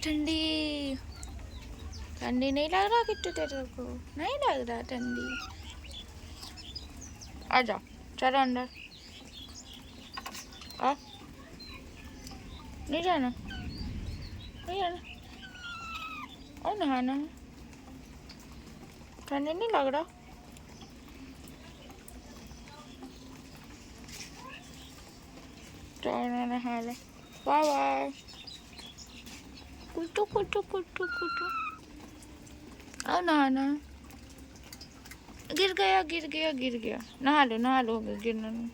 ठंडी ठंडी नहीं लग रहा किट्टू तेरे को? नहीं लग रहा ठंडी? आ जाओ, चलो अंदर। आ नहीं जाना, नहीं जाना। और नहाना है, ठंडी नहीं लग रहा? चलो नहा लो। Bye bye. कुटू कुटू कुटू कुटू। और नहाना है। गिर गया गिर गया गिर गया। नहा लो गिरना नहीं।